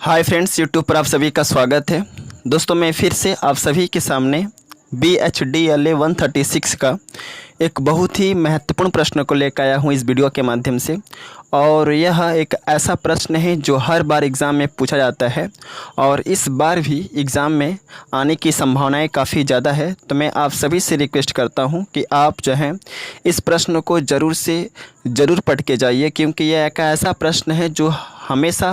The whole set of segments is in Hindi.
हाय फ्रेंड्स, यूट्यूब पर आप सभी का स्वागत है। दोस्तों, मैं फिर से आप सभी के सामने BHDLA 136 का एक बहुत ही महत्वपूर्ण प्रश्न को लेकर आया हूँ इस वीडियो के माध्यम से। और यह एक ऐसा प्रश्न है जो हर बार एग्ज़ाम में पूछा जाता है और इस बार भी एग्ज़ाम में आने की संभावनाएं काफ़ी ज़्यादा है। तो मैं आप सभी से रिक्वेस्ट करता हूं कि आप जो है इस प्रश्न को ज़रूर पढ़ के जाइए, क्योंकि यह एक ऐसा प्रश्न है जो हमेशा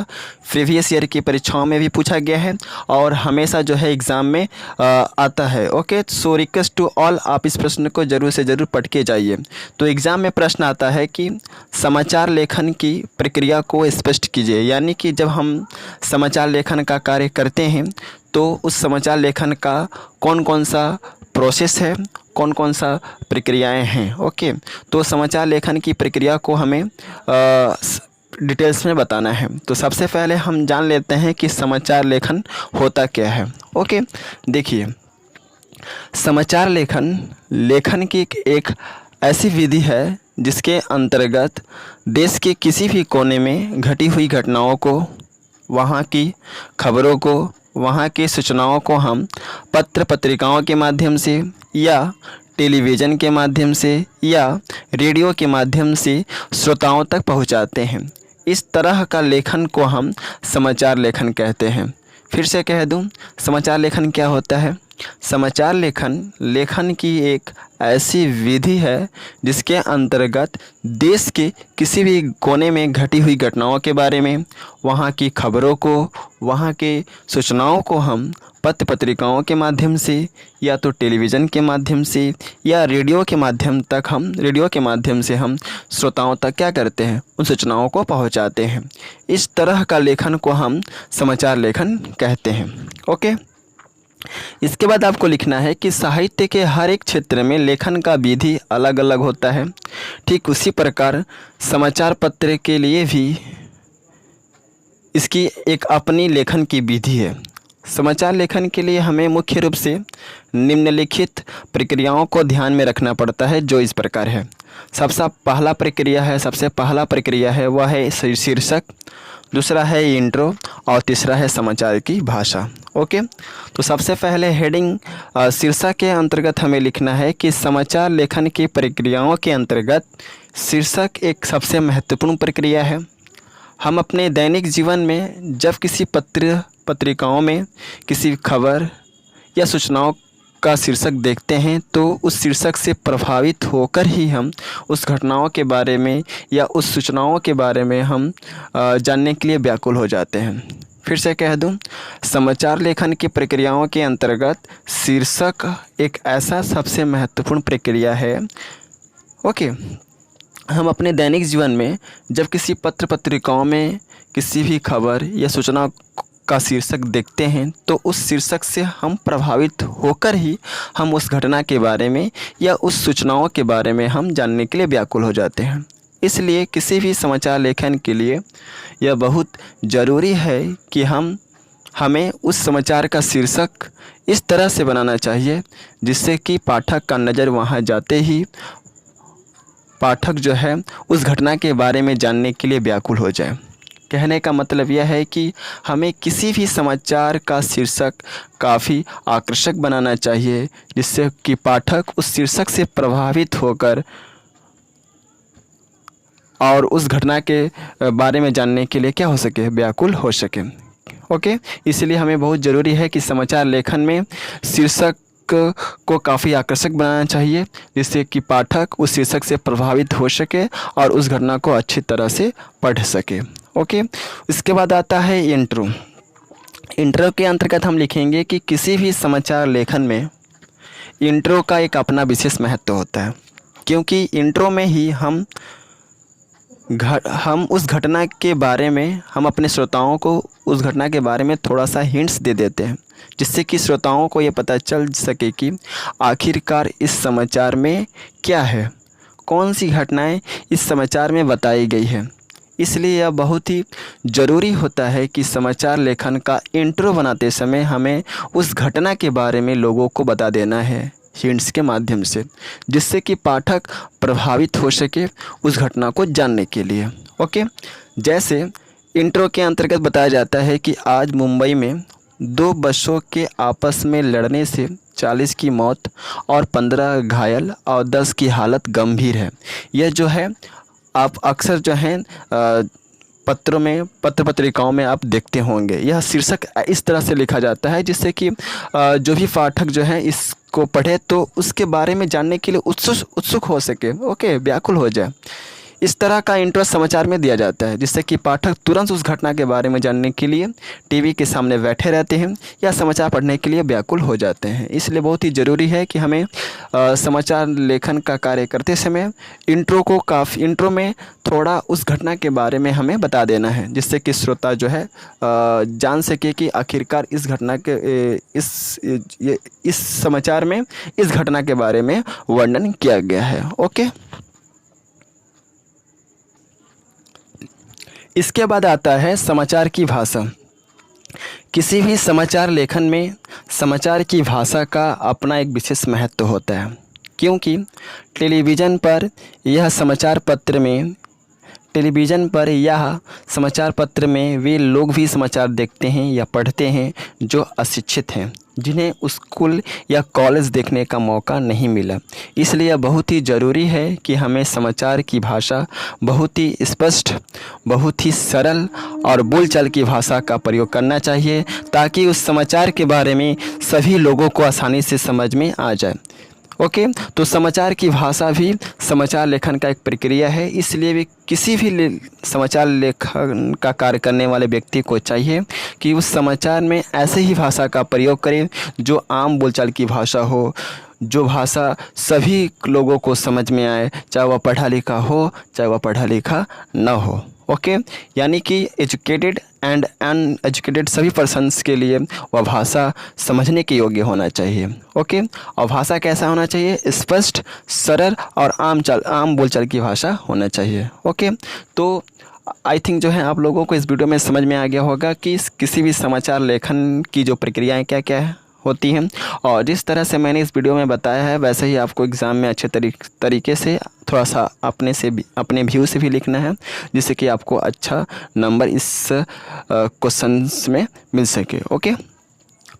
प्रीवियस ईयर की परीक्षाओं में भी पूछा गया है और हमेशा जो है एग्ज़ाम में आता है। Okay, so request to all, आप इस प्रश्न को ज़रूर से ज़रूर पढ़ के जाइए। तो एग्ज़ाम में प्रश्न आता है कि समाचार लेखन की प्रक्रिया को स्पष्ट कीजिए। यानी कि जब हम समाचार लेखन का कार्य करते हैं तो उस समाचार लेखन का कौन कौन सा प्रोसेस है, कौन कौन सा प्रक्रियाएं हैं। ओके, तो समाचार लेखन की प्रक्रिया को हमें डिटेल्स में बताना है। तो सबसे पहले हम जान लेते हैं कि समाचार लेखन होता क्या है। ओके, देखिए, समाचार लेखन की एक ऐसी विधि है जिसके अंतर्गत देश के किसी भी कोने में घटी हुई घटनाओं को, वहाँ की खबरों को, वहाँ की सूचनाओं को हम पत्र पत्रिकाओं के माध्यम से या टेलीविज़न के माध्यम से या रेडियो के माध्यम से श्रोताओं तक पहुँचाते हैं। इस तरह का लेखन को हम समाचार लेखन कहते हैं। फिर से कह दूं, समाचार लेखन क्या होता है। समाचार लेखन की एक ऐसी विधि है जिसके अंतर्गत देश के किसी भी कोने में घटी हुई घटनाओं के बारे में, वहाँ की खबरों को, वहाँ के सूचनाओं को हम पत्र पत्रिकाओं के माध्यम से या तो टेलीविज़न के माध्यम से या रेडियो के माध्यम से हम श्रोताओं तक क्या करते हैं, उन सूचनाओं को पहुंचाते हैं। इस तरह का लेखन को हम समाचार लेखन कहते हैं। ओके, इसके बाद आपको लिखना है कि साहित्य के हर एक क्षेत्र में लेखन का विधि अलग अलग होता है। ठीक उसी प्रकार समाचार पत्र के लिए भी इसकी एक अपनी लेखन की विधि है। समाचार लेखन के लिए हमें मुख्य रूप से निम्नलिखित प्रक्रियाओं को ध्यान में रखना पड़ता है, जो इस प्रकार है। सबसे पहला प्रक्रिया है वह है शीर्षक, दूसरा है इंट्रो और तीसरा है समाचार की भाषा। ओके, तो सबसे पहले हेडिंग शीर्षक के अंतर्गत हमें लिखना है कि समाचार लेखन की प्रक्रियाओं के अंतर्गत शीर्षक एक सबसे महत्वपूर्ण प्रक्रिया है। हम अपने दैनिक जीवन में जब किसी पत्रिकाओं में किसी खबर या सूचनाओं का शीर्षक देखते हैं तो उस शीर्षक से प्रभावित होकर ही हम उस घटनाओं के बारे में या उस सूचनाओं के बारे में हम जानने के लिए व्याकुल हो जाते हैं। फिर से कह दूं, समाचार लेखन की प्रक्रियाओं के अंतर्गत शीर्षक एक ऐसा सबसे महत्वपूर्ण प्रक्रिया है। ओके, हम अपने दैनिक जीवन में जब किसी पत्र पत्रिकाओं में किसी भी खबर या सूचना का शीर्षक देखते हैं तो उस शीर्षक से हम प्रभावित होकर ही हम उस घटना के बारे में या उस सूचनाओं के बारे में हम जानने के लिए व्याकुल हो जाते हैं। इसलिए किसी भी समाचार लेखन के लिए यह बहुत ज़रूरी है कि हमें उस समाचार का शीर्षक इस तरह से बनाना चाहिए जिससे कि पाठक का नज़र वहाँ जाते ही पाठक जो है उस घटना के बारे में जानने के लिए व्याकुल हो जाए। कहने का मतलब यह है कि हमें किसी भी समाचार का शीर्षक काफ़ी आकर्षक बनाना चाहिए जिससे कि पाठक उस शीर्षक से प्रभावित होकर और उस घटना के बारे में जानने के लिए क्या हो सके, व्याकुल हो सके। ओके, इसलिए हमें बहुत ज़रूरी है कि समाचार लेखन में शीर्षक को काफ़ी आकर्षक बनाना चाहिए जिससे कि पाठक उस शीर्षक से प्रभावित हो सके और उस घटना को अच्छी तरह से पढ़ सके। ओके, इसके बाद आता है इंट्रो के अंतर्गत हम लिखेंगे कि किसी भी समाचार लेखन में इंट्रो का एक अपना विशेष महत्व होता है, क्योंकि इंट्रो में ही हम उस घटना के बारे में हम अपने श्रोताओं को उस घटना के बारे में थोड़ा सा हिंट्स दे देते हैं जिससे कि श्रोताओं को ये पता चल सके कि आखिरकार इस समाचार में क्या है, कौन सी घटनाएं इस समाचार में बताई गई है। इसलिए यह बहुत ही ज़रूरी होता है कि समाचार लेखन का इंट्रो बनाते समय हमें उस घटना के बारे में लोगों को बता देना है हिंट्स के माध्यम से, जिससे कि पाठक प्रभावित हो सके उस घटना को जानने के लिए। ओके, जैसे इंट्रो के अंतर्गत बताया जाता है कि आज मुंबई में 2 बसों के आपस में लड़ने से 40 की मौत और 15 घायल और 10 की हालत गंभीर है। यह जो है आप अक्सर जो है पत्रों में, पत्र पत्रिकाओं में आप देखते होंगे। यह शीर्षक इस तरह से लिखा जाता है जिससे कि जो भी पाठक जो है इसको पढ़े तो उसके बारे में जानने के लिए उत्सुक हो सके, ओके, व्याकुल हो जाए। इस तरह का इंट्रेस्ट समाचार में दिया जाता है जिससे कि पाठक तुरंत उस घटना के बारे में जानने के लिए टीवी के सामने बैठे रहते हैं या समाचार पढ़ने के लिए व्याकुल हो जाते हैं। इसलिए बहुत ही ज़रूरी है कि हमें समाचार लेखन का कार्य करते समय इंट्रो में थोड़ा उस घटना के बारे में हमें बता देना है, जिससे कि श्रोता जो है जान सके कि आखिरकार इस घटना के इस समाचार में इस घटना के बारे में वर्णन किया गया है। ओके, इसके बाद आता है समाचार की भाषा। किसी भी समाचार लेखन में समाचार की भाषा का अपना एक विशेष महत्व होता है, क्योंकि टेलीविज़न पर यह समाचार पत्र में वे लोग भी समाचार देखते हैं या पढ़ते हैं जो अशिक्षित हैं, जिन्हें स्कूल या कॉलेज देखने का मौका नहीं मिला। इसलिए बहुत ही ज़रूरी है कि हमें समाचार की भाषा बहुत ही स्पष्ट, बहुत ही सरल और बोलचाल की भाषा का प्रयोग करना चाहिए, ताकि उस समाचार के बारे में सभी लोगों को आसानी से समझ में आ जाए। ओके, तो समाचार की भाषा भी समाचार लेखन का एक प्रक्रिया है। इसलिए भी किसी भी समाचार लेखन का कार्य करने वाले व्यक्ति को चाहिए कि उस समाचार में ऐसे ही भाषा का प्रयोग करें जो आम बोलचाल की भाषा हो, जो भाषा सभी लोगों को समझ में आए, चाहे वह पढ़ा लिखा हो चाहे वह पढ़ा लिखा न हो। ओके, यानी कि एजुकेटेड एंड अनएजुकेटेड सभी पर्सन्स के लिए वह भाषा समझने के योग्य होना चाहिए। ओके, और भाषा कैसा होना चाहिए? स्पष्ट, सरल और आम बोलचाल की भाषा होना चाहिए। ओके, तो आई थिंक जो है आप लोगों को इस वीडियो में समझ में आ गया होगा कि किसी भी समाचार लेखन की जो प्रक्रियाएँ क्या क्या है होती हैं, और जिस तरह से मैंने इस वीडियो में बताया है वैसे ही आपको एग्ज़ाम में अच्छे तरीके से थोड़ा सा अपने व्यू से भी लिखना है, जिससे कि आपको अच्छा नंबर इस क्वेश्चंस में मिल सके। ओके,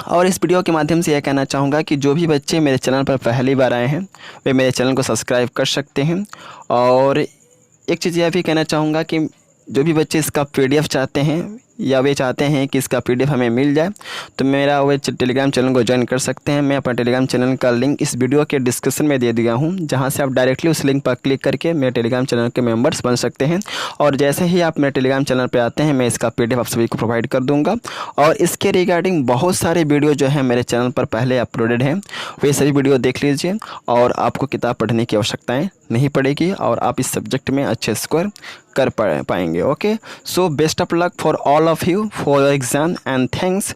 और इस वीडियो के माध्यम से यह कहना चाहूँगा कि जो भी बच्चे मेरे चैनल पर पहली बार आए हैं वे मेरे चैनल को सब्सक्राइब कर सकते हैं। और एक चीज़ यह भी कहना चाहूँगा कि जो भी बच्चे इसका PDF चाहते हैं या वे चाहते हैं कि इसका PDF हमें मिल जाए, तो मेरा वे टेलीग्राम चैनल को ज्वाइन कर सकते हैं। मैं अपना टेलीग्राम चैनल का लिंक इस वीडियो के डिस्क्रिप्शन में दे दिया हूं, जहां से आप डायरेक्टली उस लिंक पर क्लिक करके मेरे टेलीग्राम चैनल के मेंबर्स बन सकते हैं। और जैसे ही आप मेरे टेलीग्राम चैनल पर आते हैं मैं इसका PDF आप सभी को प्रोवाइड कर दूँगा। और इसके रिगार्डिंग बहुत सारे वीडियो जो हैं मेरे चैनल पर पहले अपलोडेड हैं, वे सभी वीडियो देख लीजिए और आपको किताब पढ़ने की आवश्यकताएँ नहीं पड़ेगी और आप इस सब्जेक्ट में अच्छे स्कोर कर पाएंगे। Okay, so best of luck for all of you for your exam and thanks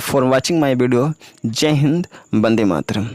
for watching my video. जय हिंद, वंदे मातरम।